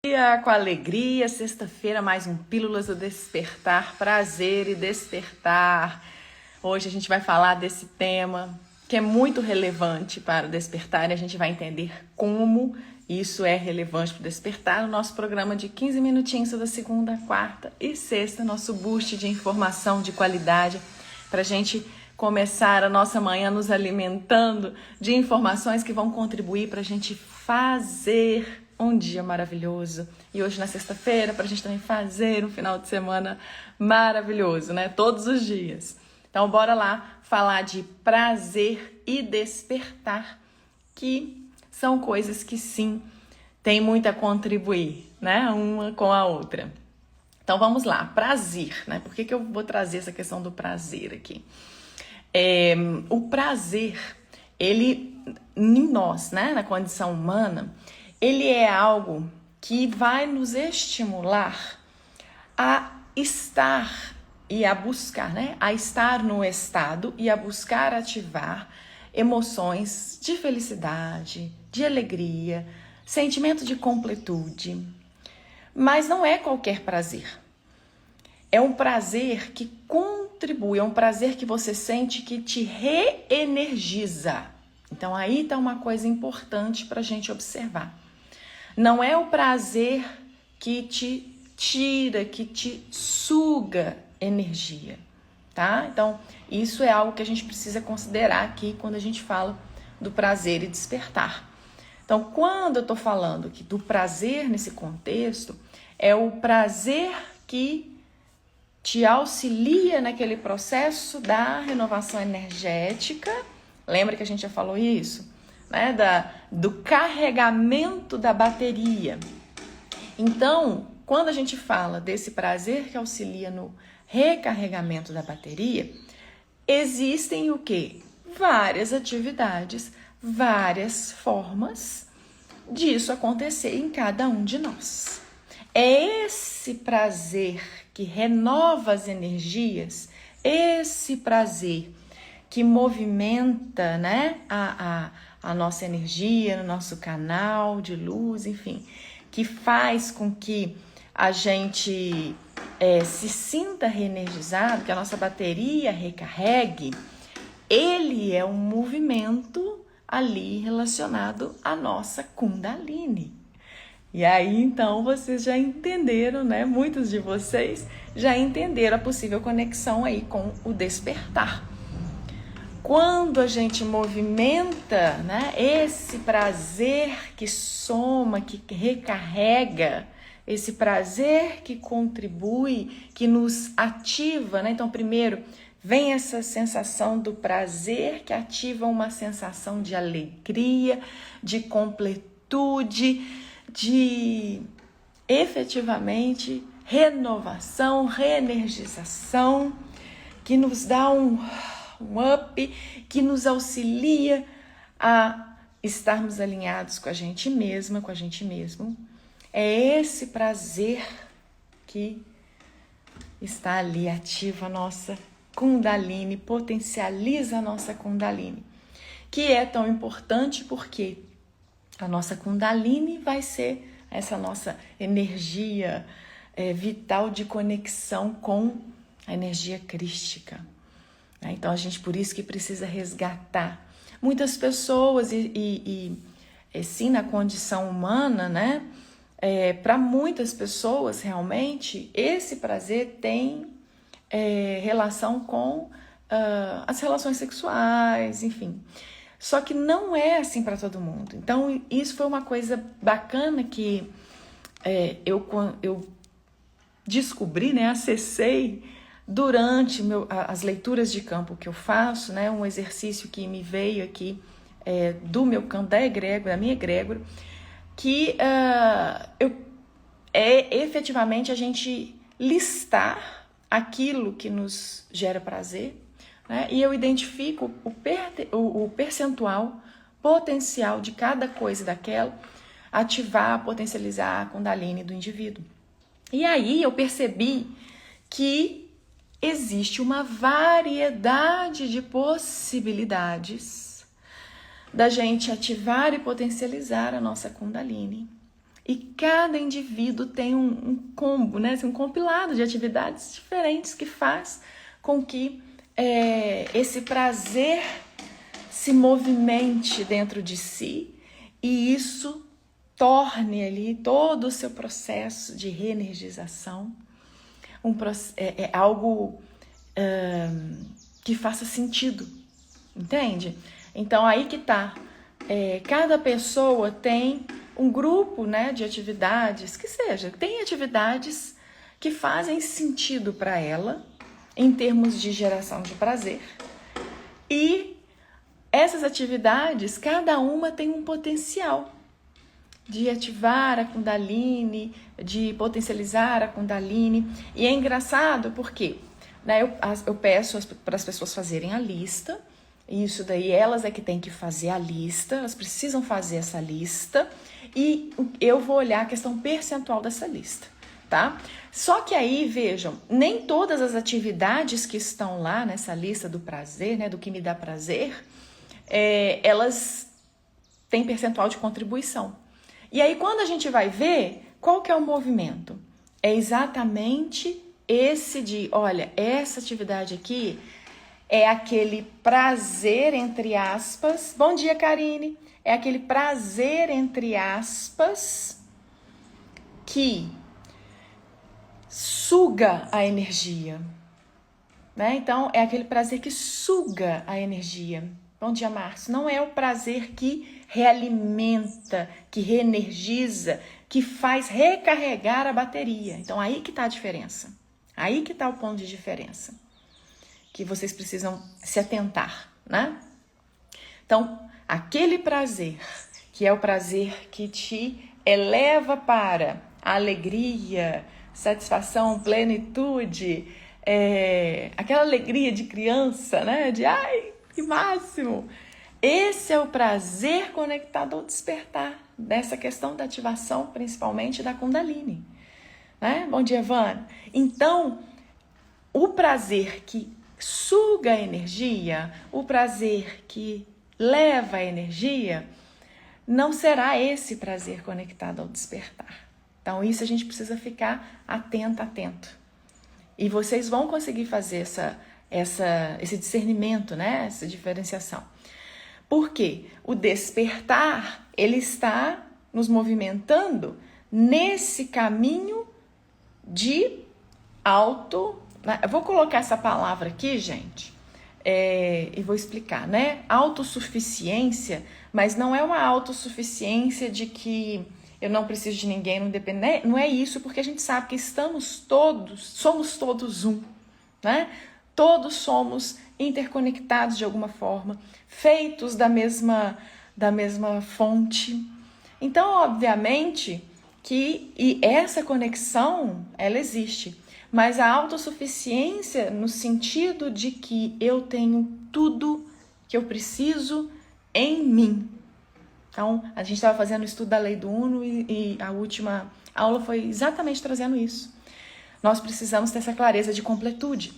Dia com alegria, sexta-feira, mais um Pílulas do Despertar, prazer e despertar. Hoje a gente vai falar desse tema que é muito relevante para o despertar e a gente vai entender como isso é relevante para o despertar no nosso programa de 15 minutinhos toda segunda, quarta e sexta, nosso boost de informação de qualidade para a gente começar a nossa manhã nos alimentando de informações que vão contribuir para a gente fazer um dia maravilhoso. E hoje na sexta-feira, para a gente também fazer um final de semana maravilhoso, né? Todos os dias. Então, bora lá falar de prazer e despertar, que são coisas que sim, tem muito a contribuir, né? Uma com a outra. Então, vamos lá. Prazer, né? Por que eu vou trazer essa questão do prazer aqui? O prazer, ele, em nós, né? Na condição humana, ele é algo que vai nos estimular a estar e a buscar, né? A estar no estado e a buscar ativar emoções de felicidade, de alegria, sentimento de completude. Mas não é qualquer prazer. É um prazer que contribui, é um prazer que você sente que te reenergiza. Então aí está uma coisa importante para a gente observar. Não é o prazer que te tira, que te suga energia, tá? Então, isso é algo que a gente precisa considerar aqui quando a gente fala do prazer e despertar. Então, quando eu tô falando que do prazer nesse contexto, é o prazer que te auxilia naquele processo da renovação energética. Lembra que a gente já falou isso? Né, do carregamento da bateria. Então, quando a gente fala desse prazer que auxilia no recarregamento da bateria, existem o quê? Várias atividades, várias formas disso acontecer em cada um de nós. É esse prazer que renova as energias, esse prazer que movimenta, né, a nossa energia no nosso canal de luz, enfim, que faz com que a gente se sinta reenergizado, que a nossa bateria recarregue. Ele é um movimento ali relacionado à nossa Kundalini. E aí, então, vocês já entenderam, né? Muitos de vocês já entenderam a possível conexão aí com o despertar. Quando a gente movimenta, né, esse prazer que soma, que recarrega, esse prazer que contribui, que nos ativa, né? Então, primeiro, vem essa sensação do prazer que ativa uma sensação de alegria, de completude, de efetivamente renovação, reenergização, que nos dá um up, que nos auxilia a estarmos alinhados com a gente mesma, com a gente mesmo. É esse prazer que está ali, ativa a nossa Kundalini, potencializa a nossa Kundalini, que é tão importante porque a nossa Kundalini vai ser essa nossa energia vital de conexão com a energia crística. Então, a gente, por isso que precisa resgatar. Muitas pessoas, sim, na condição humana, né? Para muitas pessoas, realmente, esse prazer tem relação com as relações sexuais, enfim. Só que não é assim para todo mundo. Então, isso foi uma coisa bacana que eu descobri, né? Acessei durante as leituras de campo que eu faço, né, um exercício que me veio aqui do meu campo, da egrégora, da minha egrégora, que efetivamente a gente listar aquilo que nos gera prazer, né, e eu identifico o percentual potencial de cada coisa daquela, ativar, potencializar a Kundalini do indivíduo. E aí eu percebi que existe uma variedade de possibilidades da gente ativar e potencializar a nossa Kundalini. E cada indivíduo tem um combo, né? Assim, um compilado de atividades diferentes que faz com que esse prazer se movimente dentro de si e isso torne ali todo o seu processo de reenergização algo que faça sentido, entende? Então aí que tá, cada pessoa tem um grupo, né, de atividades, tem atividades que fazem sentido para ela em termos de geração de prazer e essas atividades, cada uma tem um potencial de ativar a Kundalini, de potencializar a Kundalini. E é engraçado porque, né, eu peço para as pessoas fazerem a lista, e isso daí elas é que têm que fazer a lista, elas precisam fazer essa lista, e eu vou olhar a questão percentual dessa lista, tá? Só que aí, vejam, nem todas as atividades que estão lá nessa lista do prazer, né, do que me dá prazer, elas têm percentual de contribuição. E aí, quando a gente vai ver, qual que é o movimento? É exatamente esse de, olha, essa atividade aqui é aquele prazer, entre aspas. Bom dia, Karine. É aquele prazer, entre aspas, que suga a energia, né? Então, é aquele prazer que suga a energia. Bom dia, Márcio. Não é o prazer que realimenta, que reenergiza, que faz recarregar a bateria. Então, aí que está a diferença. Aí que está o ponto de diferença. Que vocês precisam se atentar, né? Então, aquele prazer, que é o prazer que te eleva para a alegria, satisfação, plenitude, aquela alegria de criança, né? De, ai, que máximo! Esse é o prazer conectado ao despertar, dessa questão da ativação, principalmente da Kundalini. Né? Bom dia, Vânia. Então, o prazer que suga a energia, o prazer que leva a energia, não será esse prazer conectado ao despertar. Então, isso a gente precisa ficar atento. E vocês vão conseguir fazer esse discernimento, né? Essa diferenciação. Porque o despertar, ele está nos movimentando nesse caminho de eu vou colocar essa palavra aqui, gente, e vou explicar, né? Autossuficiência, mas não é uma autossuficiência de que eu não preciso de ninguém, não dependo, né? Não é isso, porque a gente sabe que somos todos um, né? Todos somos interconectados de alguma forma, feitos da mesma fonte. Então, obviamente, que essa conexão, ela existe. Mas a autossuficiência no sentido de que eu tenho tudo que eu preciso em mim. Então, a gente estava fazendo o estudo da Lei do Uno e a última aula foi exatamente trazendo isso. Nós precisamos ter essa clareza de completude.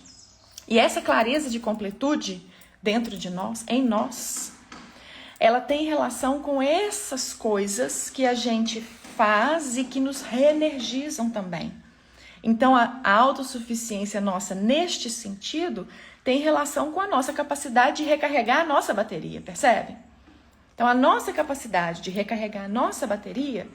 E essa clareza de completude dentro de nós, em nós, ela tem relação com essas coisas que a gente faz e que nos reenergizam também. Então, a autossuficiência nossa, neste sentido, tem relação com a nossa capacidade de recarregar a nossa bateria, percebe? Então, a nossa capacidade de recarregar a nossa bateria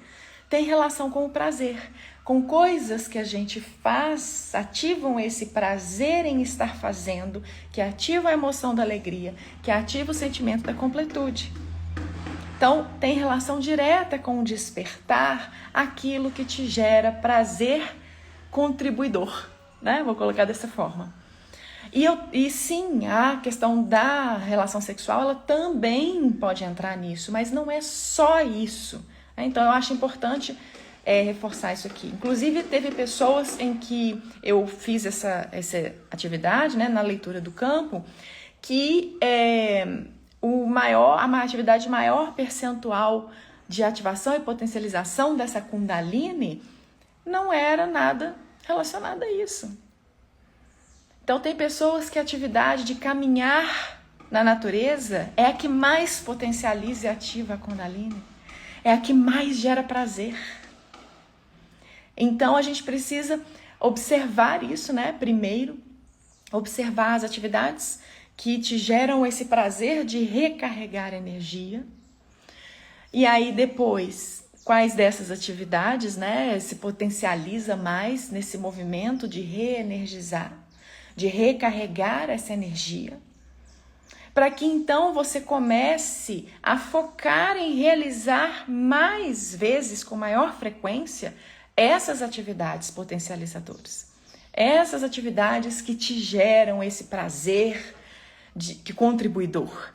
tem relação com o prazer, com coisas que a gente faz, ativam esse prazer em estar fazendo, que ativa a emoção da alegria, que ativa o sentimento da completude. Então, tem relação direta com o despertar, aquilo que te gera prazer contribuidor, né? Vou colocar dessa forma. E sim, a questão da relação sexual, ela também pode entrar nisso, mas não é só isso. Então, eu acho importante reforçar isso aqui. Inclusive, teve pessoas em que eu fiz essa atividade, né, na leitura do campo, que a atividade maior percentual de ativação e potencialização dessa Kundalini não era nada relacionado a isso. Então, tem pessoas que a atividade de caminhar na natureza é a que mais potencializa e ativa a Kundalini. É a que mais gera prazer. Então, a gente precisa observar isso, né? Primeiro, observar as atividades que te geram esse prazer de recarregar energia. E aí, depois, quais dessas atividades, né, se potencializa mais nesse movimento de reenergizar, de recarregar essa energia, para que então você comece a focar em realizar mais vezes, com maior frequência, essas atividades potencializadoras. Essas atividades que te geram esse prazer de contribuidor.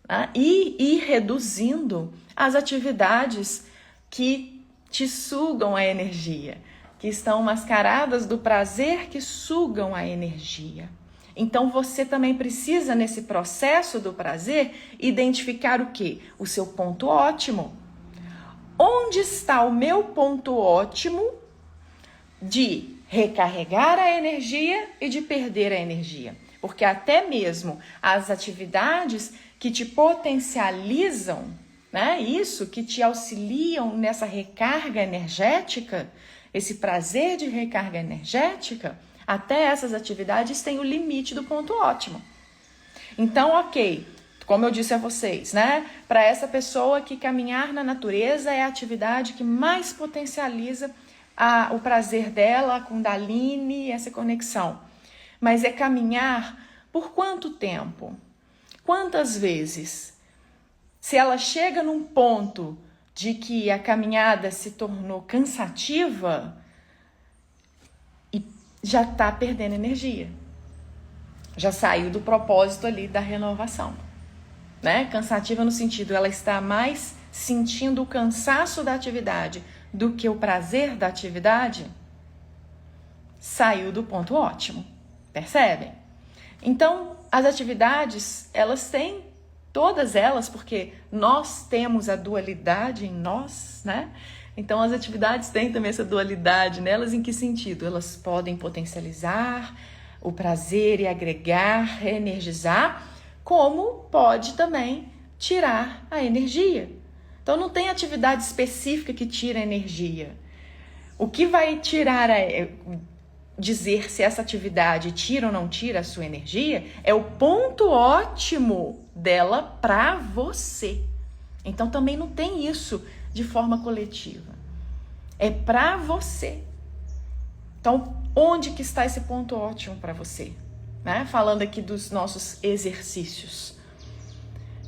Tá? E ir reduzindo as atividades que te sugam a energia, que estão mascaradas do prazer que sugam a energia. Então você também precisa, nesse processo do prazer, identificar o quê? O seu ponto ótimo. Onde está o meu ponto ótimo de recarregar a energia e de perder a energia? Porque até mesmo as atividades que te potencializam, né, isso, que te auxiliam nessa recarga energética, esse prazer de recarga energética, até essas atividades têm o limite do ponto ótimo. Então, ok, como eu disse a vocês, né? Para essa pessoa que caminhar na natureza é a atividade que mais potencializa o prazer dela, a Kundalini, essa conexão. Mas é caminhar por quanto tempo? Quantas vezes? Se ela chega num ponto de que a caminhada se tornou cansativa, já está perdendo energia. Já saiu do propósito ali da renovação. Né? Cansativa no sentido, ela está mais sentindo o cansaço da atividade do que o prazer da atividade, saiu do ponto ótimo. Percebem? Então, as atividades, elas têm, todas elas, porque nós temos a dualidade em nós, né? Então, as atividades têm também essa dualidade nelas. Em que sentido? Elas podem potencializar o prazer e agregar, reenergizar, como pode também tirar a energia. Então, não tem atividade específica que tira a energia. O que vai tirar, dizer se essa atividade tira ou não tira a sua energia, é o ponto ótimo dela para você. Então, também não tem isso de forma coletiva. É para você. Então, onde que está esse ponto ótimo para você? Né? Falando aqui dos nossos exercícios.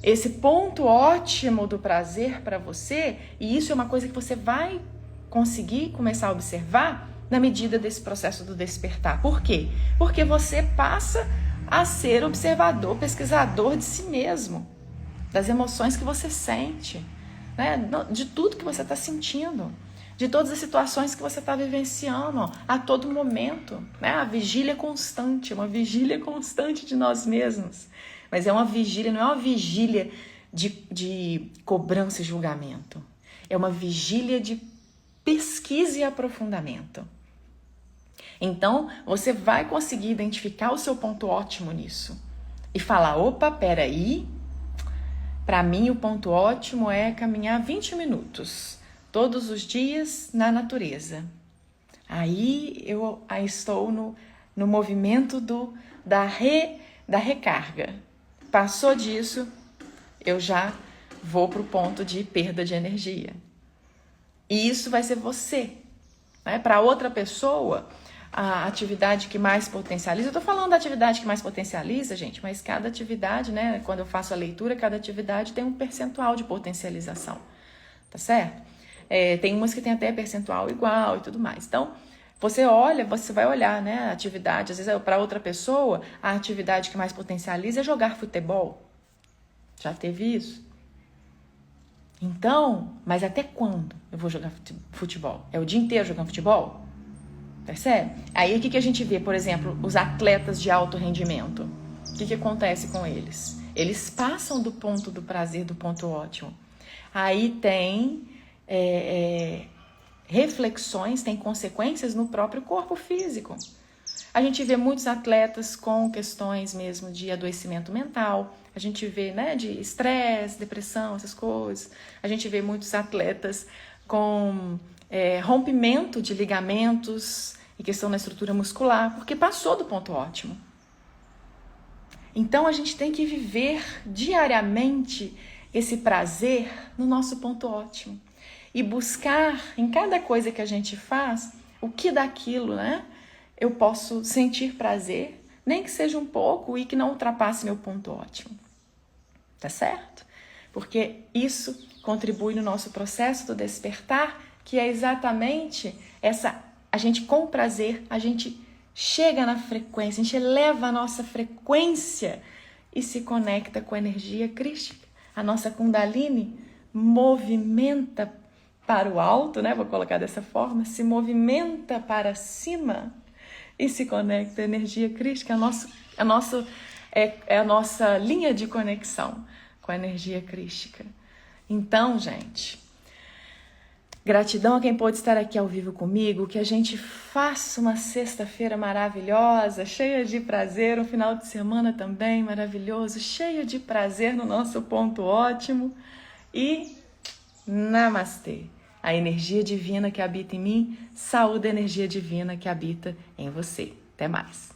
Esse ponto ótimo do prazer para você, e isso é uma coisa que você vai conseguir começar a observar na medida desse processo do despertar. Por quê? Porque você passa a ser observador, pesquisador de si mesmo, das emoções que você sente, né? De tudo que você está sentindo, de todas as situações que você está vivenciando a todo momento, né? A vigília constante, uma vigília constante de nós mesmos. Mas é uma vigília, não é uma vigília de cobrança e julgamento. É uma vigília de pesquisa e aprofundamento. Então, você vai conseguir identificar o seu ponto ótimo nisso. E falar, opa, peraí, para mim o ponto ótimo é caminhar 20 minutos, todos os dias na natureza. Aí eu estou no movimento da recarga. Passou disso, eu já vou para o ponto de perda de energia. E isso vai ser você. Né? Para outra pessoa, a atividade que mais potencializa, eu estou falando da atividade que mais potencializa, gente, mas cada atividade, né, quando eu faço a leitura, cada atividade tem um percentual de potencialização, tá certo? Tem umas que tem até percentual igual e tudo mais. Então, você vai olhar, né, a atividade, às vezes para outra pessoa, a atividade que mais potencializa é jogar futebol. Já teve isso? Então, mas até quando eu vou jogar futebol? É o dia inteiro jogando futebol? Percebe? Aí o que a gente vê, por exemplo, os atletas de alto rendimento. O que acontece com eles? Eles passam do ponto do prazer, do ponto ótimo. Aí tem reflexões, tem consequências no próprio corpo físico. A gente vê muitos atletas com questões mesmo de adoecimento mental. A gente vê, né, de estresse, depressão, essas coisas. A gente vê muitos atletas com rompimento de ligamentos e questão na estrutura muscular, porque passou do ponto ótimo. Então a gente tem que viver diariamente esse prazer no nosso ponto ótimo e buscar em cada coisa que a gente faz o que daquilo, né? Eu posso sentir prazer, nem que seja um pouco e que não ultrapasse meu ponto ótimo. Tá certo? Porque isso contribui no nosso processo do despertar, que é exatamente a gente com prazer, a gente chega na frequência, a gente eleva a nossa frequência e se conecta com a energia crística. A nossa Kundalini movimenta para o alto, né? Vou colocar dessa forma, se movimenta para cima e se conecta à energia crística. É a nossa linha de conexão com a energia crística. Então, gente, gratidão a quem pôde estar aqui ao vivo comigo, que a gente faça uma sexta-feira maravilhosa, cheia de prazer, um final de semana também maravilhoso, cheio de prazer no nosso ponto ótimo. E namastê! A energia divina que habita em mim, saúde a energia divina que habita em você. Até mais!